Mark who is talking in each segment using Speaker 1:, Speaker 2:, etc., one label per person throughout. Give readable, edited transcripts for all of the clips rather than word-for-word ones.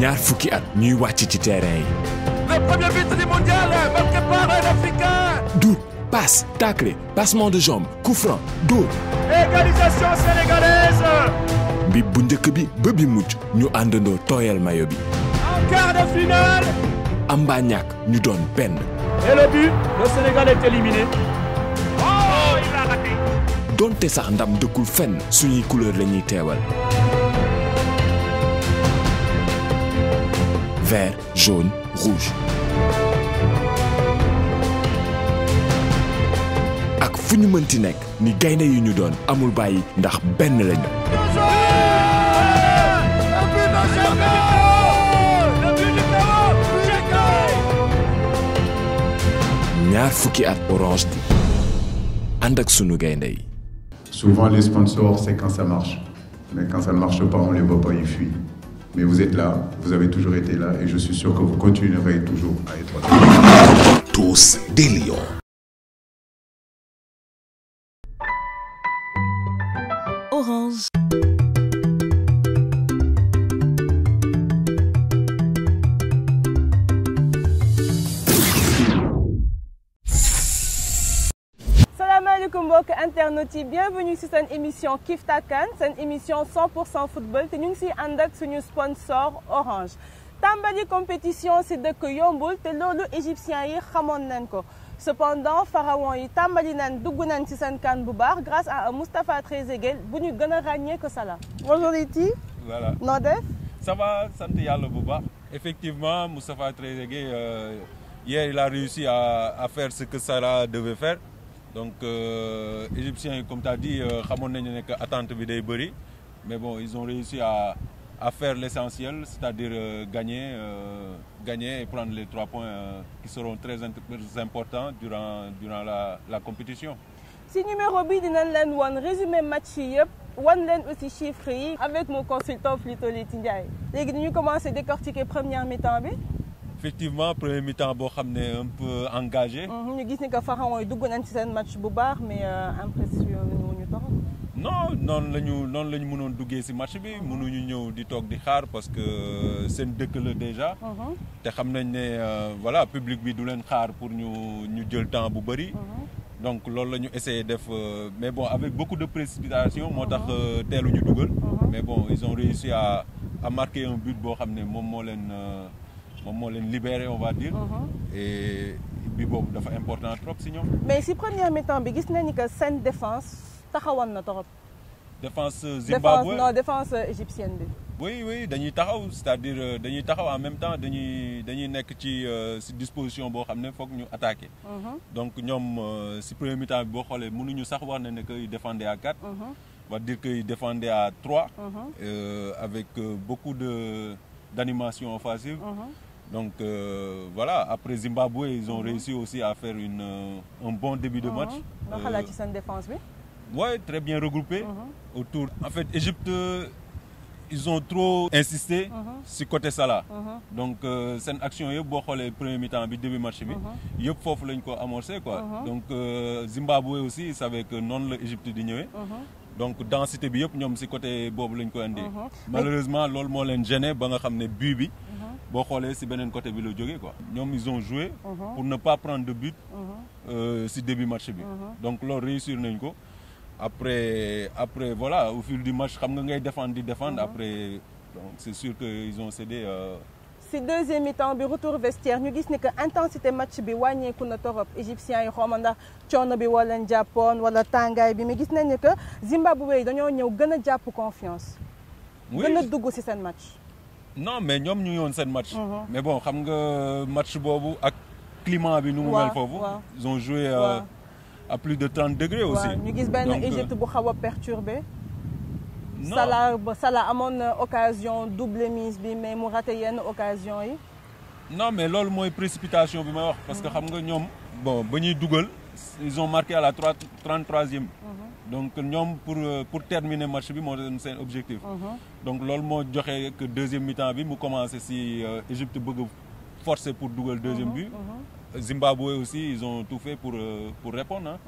Speaker 1: ñaar fukki at ñuy wàcc ci terrain yi.
Speaker 2: Le premier but du mondial marqué par un Africain.
Speaker 1: Dur, passe, tacle, passement de jambe, coup franc, dóor.
Speaker 2: Égalisation sénégalaise.
Speaker 1: bi bu njëkk bi ba bi mujj ñu àndandoo tooyal mayo bi.
Speaker 2: En quart de finale.
Speaker 1: am mbaa ñàkk ñu doon benn.
Speaker 2: Et le but, le Sénégal est éliminé. Oh, il a raté.
Speaker 1: donte sax ndam dëkkul fenn suñuy couleur la ñuy teewal. Vert, jaune, rouge. ak fu ñu mënti nekk ni gaynde yi ñu doon amul bàyyi ndax benn lañu. ñaar fukki at orange di ànd ak sunu gaynde yi.
Speaker 3: Souvent les sponsors c'est quand ça marche, mais quand ça ne marche pas on les voit pas, ils fuient. Mais vous êtes là, vous avez toujours été là et je suis sûr que vous continuerez toujours à être là.
Speaker 4: Tous des lions.
Speaker 5: Orange.
Speaker 6: Salaamaaleykum mbokk internet yi bienvenue ci seen émission Kifta Kane seen émission 100% football te ñu ngi siy ànd ak suñu sponsor Orange. tàmbali compétition ci dëkk yombul te loolu égyptiens yi xamoon nañ ko cependant pharaon yi tàmbali nañ dugg nañ ci seen kan bu baax grâce à Moustapha Trezeguet bu ñu gën a ràññee ko Salah. Bonjour Liti.
Speaker 7: Voilà.
Speaker 6: noo def.
Speaker 7: Ça va, sant yàlla bu baax. Effectivement Moustapha Trezeguet hier il a réussi à faire ce que Salah devait faire. Donc égyptiens yi comme tu as dit xamoon nañu ne que attente bi day bëri mais bon ils ont réussi à faire l'essentiel, c'est-à-dire gagner et prendre les 3 points qui seront très importants durant la compétition.
Speaker 6: Si numéro bi dinañ leen wan résumé match yi yëpp wan leen aussi chiffres yi avec mon consultant Plutôt Liti Ndiaye. Léegi dañuy commencer décortiquer première mi-temps bi.
Speaker 7: Effectivement première mi-temps boo xam ne un peu engagé.
Speaker 6: ñu gis ni que pharaon yi dugg nañ ci seen match bu baax mais impressionné wuñu torop.
Speaker 7: non noonu la ñu mënoon duggee ci match bi mënuñu ñëw di toog di xaar parce que seen dëkk la déjà. te xam nañ ne voilà public bi du leen xaar pour ñu jël temps bu bëri. donc loolu la ñu essayé def mais bon avec beaucoup de précipitation moo tax teeluñu dugal. mais bon ils ont réussi à marquer un but boo xam ne moom moo leen libéré on va dire. et bi boobu dafa important trop si ñoom.
Speaker 6: mais si première mi-temps bi gis nañu que seen défense taxawoon na trop.
Speaker 7: défense Zimbabwe
Speaker 6: défense égyptienne bi.
Speaker 7: oui dañuy taxaw c'est-à-dire dañuy taxaw en même temps dañuy nekk ci disposition boo xam ne foog ñu attaquer. donc ñoom si premier mi-temps bi boo xoolee mënuñu sax wax ne que ils défendaient à 4. on va dire qu'ils défendaient à 3. avec beaucoup d'animation offensive. Donc voilà, après Zimbabwe, ils ont réussi aussi à faire un bon début de match.
Speaker 6: Nga ci seen défense bi.
Speaker 7: Ouais, très bien regroupé autour. En fait, Égypte, ils ont trop insisté sur côté Salah. Donc seen action yëpp boo xoolee premier mi-temps bi début match bi yëpp foofu lañ ko amorcé quoi. Donc Zimbabwe aussi ils savaient que noonu la Égypte di ñëwee. Donc densité bi yëpp ñoom ci côté boobu lañ ko indee. Malheureusement loolu moo leen gêné ba nga xam ne but bi. boo xoolee ci beneen côté bi la jógee quoi. ñoom ils ont joué. pour ne pas prendre de but. ci début match bi. donc loolu réussir nañ ko. après voilà au fil du match xam nga ngay défendre après donc c'est sûr que ils ont cédé.
Speaker 6: ci deuxième mi-temps bi retour vestiaire ñu gis ni que intensité match bi wàññeeku na torop égyptiens yi xaw ma ndax coono bi wala leen jàppoon wala tàngaay bi mais gis nañ ne que Zimbabwe yi dañoo ñëw gën a jàpp confiance. gën a dugg ci seen match.
Speaker 7: non mais ñoom ñu ngi woon seen match. mais bon xam nga match boobu ak climat bi nu mu mel foofu. ils ont joué à plus de 30 degrés aussi.
Speaker 6: ñu gis benn Égypte bu xaw a perturbé.
Speaker 7: non
Speaker 6: Salah amoon na occasion double mise bi mais mu raté yenn occasion yi.
Speaker 7: non mais loolu mooy précipitation bi may wax. parce que xam nga ñoom bon ba ñuy dugal ils ont marqué à la 33e. donc ñoom pour terminer match bi moo doon seen objectif. donc loolu moo joxe que deuxième mi-temps bi mu commencé si Égypte bëgg forcer pour dugal deuxième but. Zimbabwe aussi ils ont tout fait pour répondre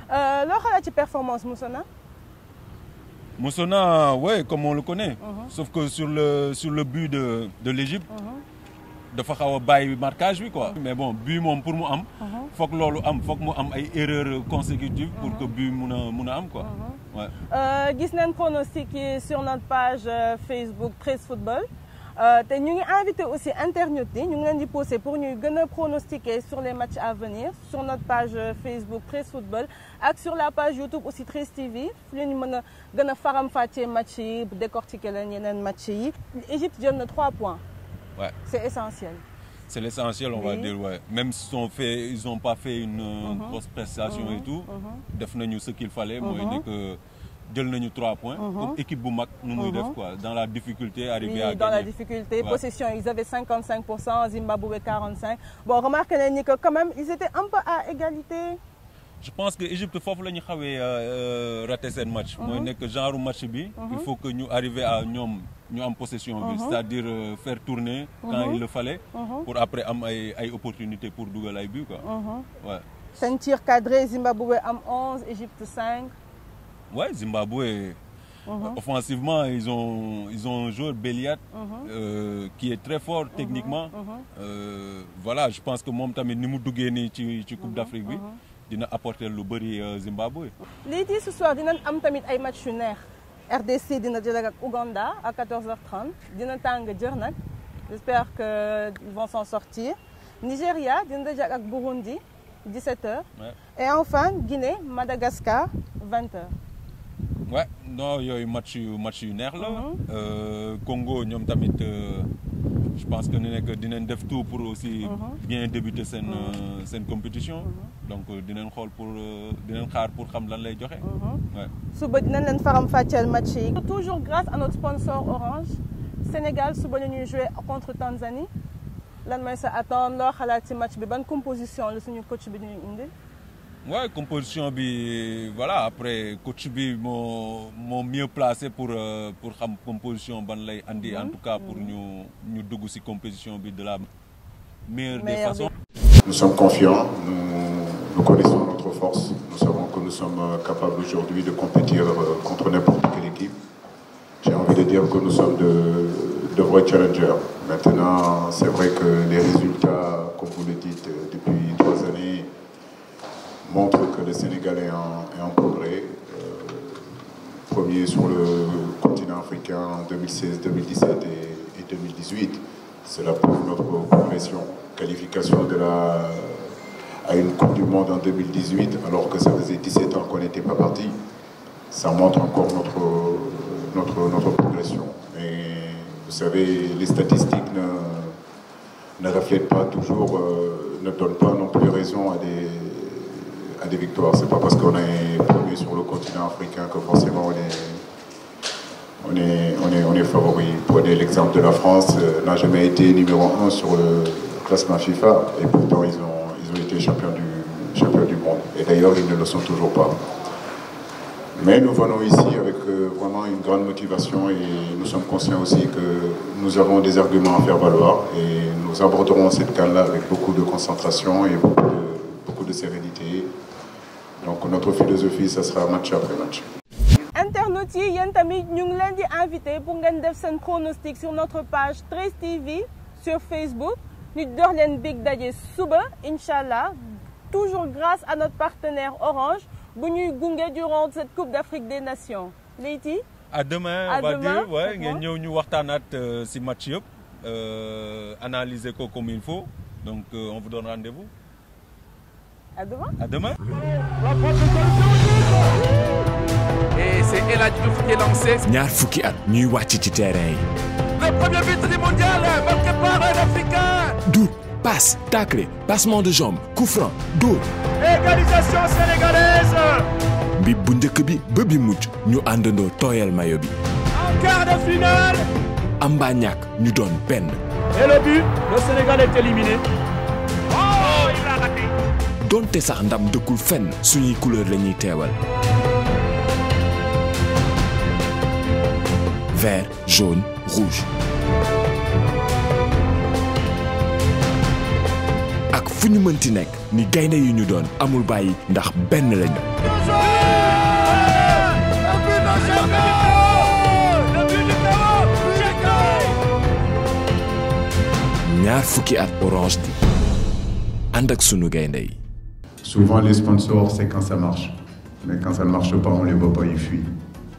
Speaker 7: ah.
Speaker 6: loo xalaat ci performance Moussana.
Speaker 7: Moussona, ouais, comme on le connaît. Sauf que sur le but de l'Égypte, dafa xaw a bàyyi marquage bi quoi. Mais bon but moom pour mu am. Foog loolu am foog mu am ay erreurs consécutives pour que but mun a am quoi. Ouais.
Speaker 6: Gis nañ pronostic yi sur notre page Facebook 13 Football. te ñu ngi invité aussi internautes yi ñu ngi leen di pousser pour ñuy gën a pronostiquer sur les matchs à venir sur notre page Facebook 13 Football ak sur la page YouTube aussi 13 TV fu leen ñu mën a gën a faram-fàccee match yi décortiquer leen yeneen match yi. Égypte jël na 3 points. Ouais. C'est essentiel.
Speaker 7: C'est l'essentiel, on va dire, ouais. Même s'ils n'ont pas fait une grosse prestation et tout, def nañu ce qu'il fallait, mooy ne que jël nañu 3 points. Comme équipe bu mag nu muy def quoi, dans la difficulté, arriver à gagner.
Speaker 6: Dans la difficulté, ouais. Possession, ils avaient 55%, Zimbabwe 45%. Bon, remarquez que quand même, ils étaient un peu à égalité.
Speaker 7: Je pense que l'Égypte foofu la ñu xawee raté seen match. mooy nekk genre match bi. Il faut que ñu arriver à ñoom ñu am possession bi. C'est-à-dire faire tourner quand il le fallait. Pour après am ay opportunités pour dugal ay but quoi. Ouais.
Speaker 6: Seen tir cadré, Zimbabwe am 11, Égypte 5.
Speaker 7: Ouais, Zimbabwe. Offensivement, ils ont un joueur Béliat qui est très fort techniquement. Voilà, je pense que moom tamit ni mu duggee nii ci Coupe d'Afrique bi. Dina apporter lu bëri Zimbabwe.
Speaker 6: Léegi ce soir dinañ am tamit ay match yu neex RDC dina jël ak Ouganda à 14h30 dina tàng jër nag j'espère que ils vont s'en sortir. Nigeria dina jël ak Burundi 17h. Ouais. Et enfin Guinée Madagascar 20h.
Speaker 7: Ouais, non yooyu match yu neex la. Congo ñoom tamit. Je pense que dinañ def tout pour aussi bien débuter seen compétition. Donc dinañ xool dinañ xaar pour xam lan lay joxe.
Speaker 6: Suba dinañ leen faram-fàcceel match yi. Toujours grâce à notre sponsor Orange. Sénégal suba la ñuy jouer contre Tanzanie. Lan mooy sa attendre loo xalaat ci match bi ban composition la suñu coach bi dinañ indi.
Speaker 7: Ouais, composition bi voilà après coach bi moo mieux placé pour xam composition ban lay andi en tout cas pour ñu dugg ci composition bi de la meilleure des façons.
Speaker 3: Nous sommes confiants, nous connaissons notre force, nous savons que nous sommes capables aujourd'hui de compétir contre n'importe quelle équipe. J'ai envie de dire que nous sommes de vrais challengers. Maintenant, c'est vrai que les résultats, comme vous le dites, depuis 3 années montre que le Sénégal est en progrès. Premier sur le continent africain en 2016, 2017 et 2018. Cela prouve notre progression. Qualification à une Coupe du Monde en 2018, alors que ça faisait 17 ans qu'on n'était pas parti. Ça montre encore notre progression. Et vous savez, les statistiques ne reflètent pas toujours, ne donnent pas non plus raison à des victoires. C'est pas parce qu'on est premier sur le continent africain que forcément on est favori. Prenez l'exemple de la France, n'a jamais été numéro 1 sur le classement FIFA et pourtant ils ont été champions du monde. Et d'ailleurs ils ne le sont toujours pas. Mais nous venons ici avec vraiment une grande motivation et nous sommes conscients aussi que nous avons des arguments à faire valoir et nous aborderons cette CAN-là avec beaucoup de concentration et beaucoup de sérénité. Donc notre philosophie, ça sera match après match.
Speaker 6: Internautes yi yéen tamit ñu ngi leen di invité pour ngeen def seen pronostic sur notre page 13 TV sur Facebook ñu dox leen big daje suba inchallah toujours grâce à notre partenaire Orange bu ñuy gunge durant cette Coupe d'Afrique des Nations. Leyti.
Speaker 7: À demain on va dire ouais ngeen ñëw ñu waxtaanaat ci match yëpp analyser ko comme il faut donc on vous donne rendez-vous.
Speaker 6: À demain.
Speaker 7: À demain.
Speaker 2: Et c'est El Hadji Diouf qui est lancé.
Speaker 1: ñaar fukki at ñuy wàcc ci terrain yi.
Speaker 2: Le premier but du mondial marqué par un Africain.
Speaker 1: Doute, passe, tacle, passement de jambe, coup franc, dóor.
Speaker 2: Égalisation sénégalaise.
Speaker 1: bi bu njëkk bi ba bi mujj ñu àndandoo tooyal mayo bi.
Speaker 2: En quart de finale.
Speaker 1: am mbaa ñàkk ñu doon benn.
Speaker 2: Et le but, le Sénégal est éliminé. Oh, il a raté.
Speaker 1: donte sax ndam dëkkul fenn suñuy couleur la ñuy teewal. Vert, jaune, rouge. ak fu ñu mënti nekk ni gaynde yi ñu doon amul bàyyi ndax benn lañu. ñaar fukki at Orange di ànd ak sunu gaynde yi.
Speaker 3: Souvent les sponsors c'est quand ça marche, mais quand ça ne marche pas on les voit pas, ils fuient.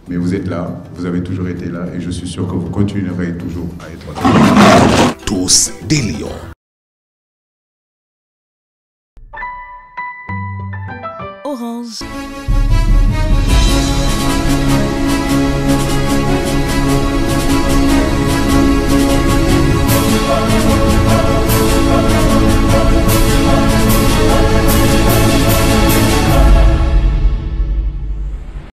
Speaker 3: Mais vous êtes là, vous avez toujours été là et je suis sûr que vous continuerez toujours à être là.
Speaker 4: Tous des lions.